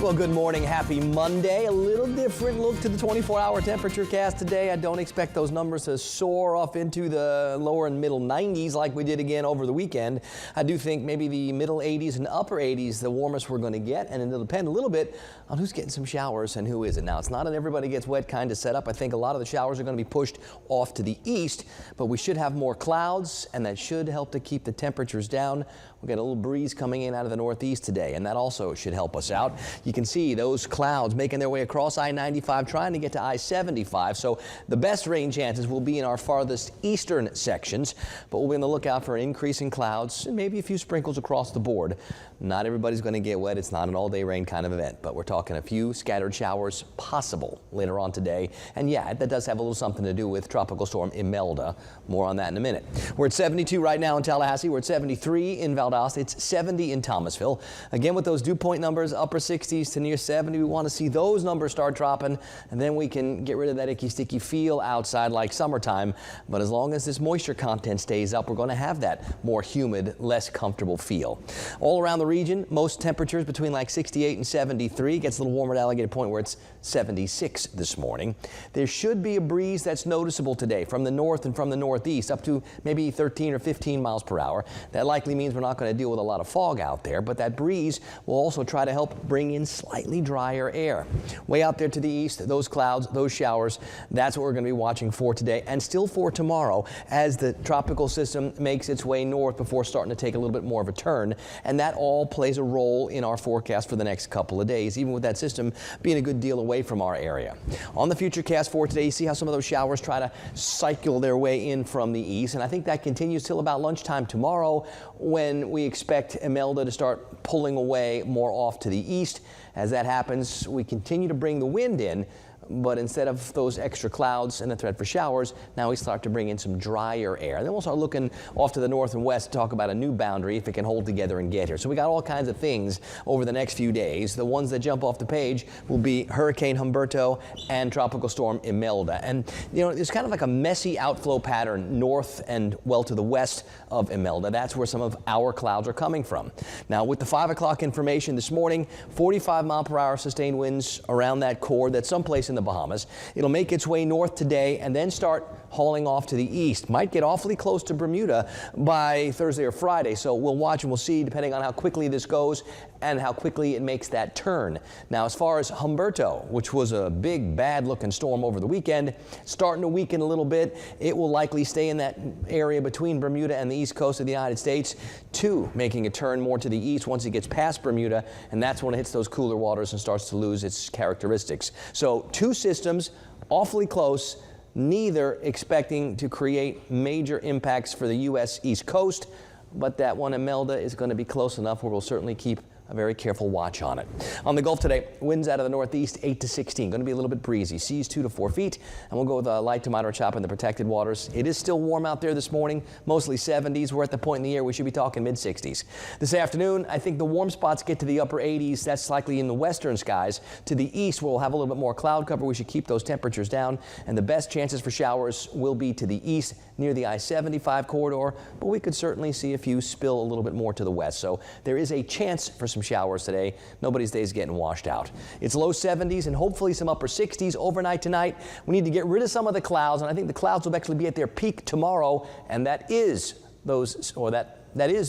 Well, good morning. Happy Monday. A little different look to the 24-hour temperature cast today. I don't expect those numbers to soar off into the lower and middle 90s like we did again over the weekend. I do think maybe the middle 80s and upper 80s, the warmest we're going to get, and it'll depend a little bit on who's getting some showers and who isn't. Now, it's not an everybody gets wet kind of setup. I think a lot of the showers are going to be pushed off to the east, but we should have more clouds, and that should help to keep the temperatures down. We'll get a little breeze coming in out of the northeast today, and that also should help us out. You can see those clouds making their way across I-95, trying to get to I-75. So the best rain chances will be in our farthest eastern sections, but we'll be on the lookout for an increase in clouds and maybe a few sprinkles across the board. Not everybody's going to get wet. It's not an all-day rain kind of event, but we're talking a few scattered showers possible later on today. And yeah, that does have a little something to do with Tropical Storm Imelda. More on that in a minute. We're at 72 right now in Tallahassee. We're at 73 in Valdosta. It's 70 in Thomasville. Again, with those dew point numbers, upper 60s to near 70, we want to see those numbers start dropping, and then we can get rid of that icky, sticky feel outside like summertime. But as long as this moisture content stays up, we're going to have that more humid, less comfortable feel. All around the region, most temperatures between like 68 and 73. Gets a little warmer at Alligator Point where it's 76 this morning. There should be a breeze that's noticeable today from the north and from the northeast up to maybe 13 or 15 miles per hour. That likely means we're not going to deal with a lot of fog out there, but that breeze will also try to help bring in slightly drier air. Way out there to the east, those clouds, those showers, that's what we're going to be watching for today and still for tomorrow as the tropical system makes its way north before starting to take a little bit more of a turn. And that all plays a role in our forecast for the next couple of days, even with that system being a good deal away from our area. On the futurecast for today, you see how some of those showers try to cycle their way in from the east, and I think that continues till about lunchtime tomorrow when we expect Imelda to start pulling away more off to the east. As that happens, we continue to bring the wind in, but instead of those extra clouds and the threat for showers, now we start to bring in some drier air. And then we'll start looking off to the north and west to talk about a new boundary if it can hold together and get here. So we got all kinds of things over the next few days. The ones that jump off the page will be Hurricane Humberto and Tropical Storm Imelda. And, you know, there's kind of like a messy outflow pattern north and well to the west of Imelda. That's where some of our clouds are coming from. Now, with the 5 o'clock information this morning, 45-mile-per-hour sustained winds around that core that's someplace in the Bahamas. It'll make its way north today and then start hauling off to the east. Might get awfully close to Bermuda by Thursday or Friday, so we'll watch and we'll see depending on how quickly this goes and how quickly it makes that turn. Now, as far as Humberto, which was a big, bad-looking storm over the weekend, starting to weaken a little bit. It will likely stay in that area between Bermuda and the east coast of the United States, too, making a turn more to the east once it gets past Bermuda, and that's when it hits those cooler waters and starts to lose its characteristics. So, two systems awfully close, neither expecting to create major impacts for the U.S. East Coast, but that one Imelda is going to be close enough where we'll certainly keep a very careful watch on it. On the Gulf today, winds out of the northeast 8 to 16. Going to be a little bit breezy. Seas 2 to 4 feet. And we'll go with a light to moderate chop in the protected waters. It is still warm out there this morning, mostly 70s. We're at the point in the year we should be talking mid-60s. This afternoon, I think the warm spots get to the upper 80s. That's likely in the western skies. To the east, we'll have a little bit more cloud cover. We should keep those temperatures down. And the best chances for showers will be to the east near the I-75 corridor. But we could certainly see a few spill a little bit more to the west. So there is a chance for some showers today. Nobody's day is getting washed out. It's low 70s and hopefully some upper 60s overnight tonight. We need to get rid of some of the clouds, and I think the clouds will actually be at their peak tomorrow, and that is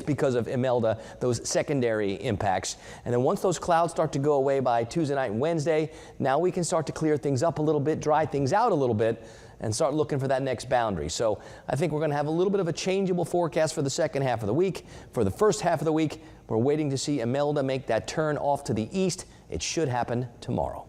because of Imelda, those secondary impacts. And then once those clouds start to go away by Tuesday night and Wednesday, now we can start to clear things up a little bit, dry things out a little bit, and start looking for that next boundary. So I think we're going to have a little bit of a changeable forecast for the second half of the week. For the first half of the week, we're waiting to see Imelda make that turn off to the east. It should happen tomorrow.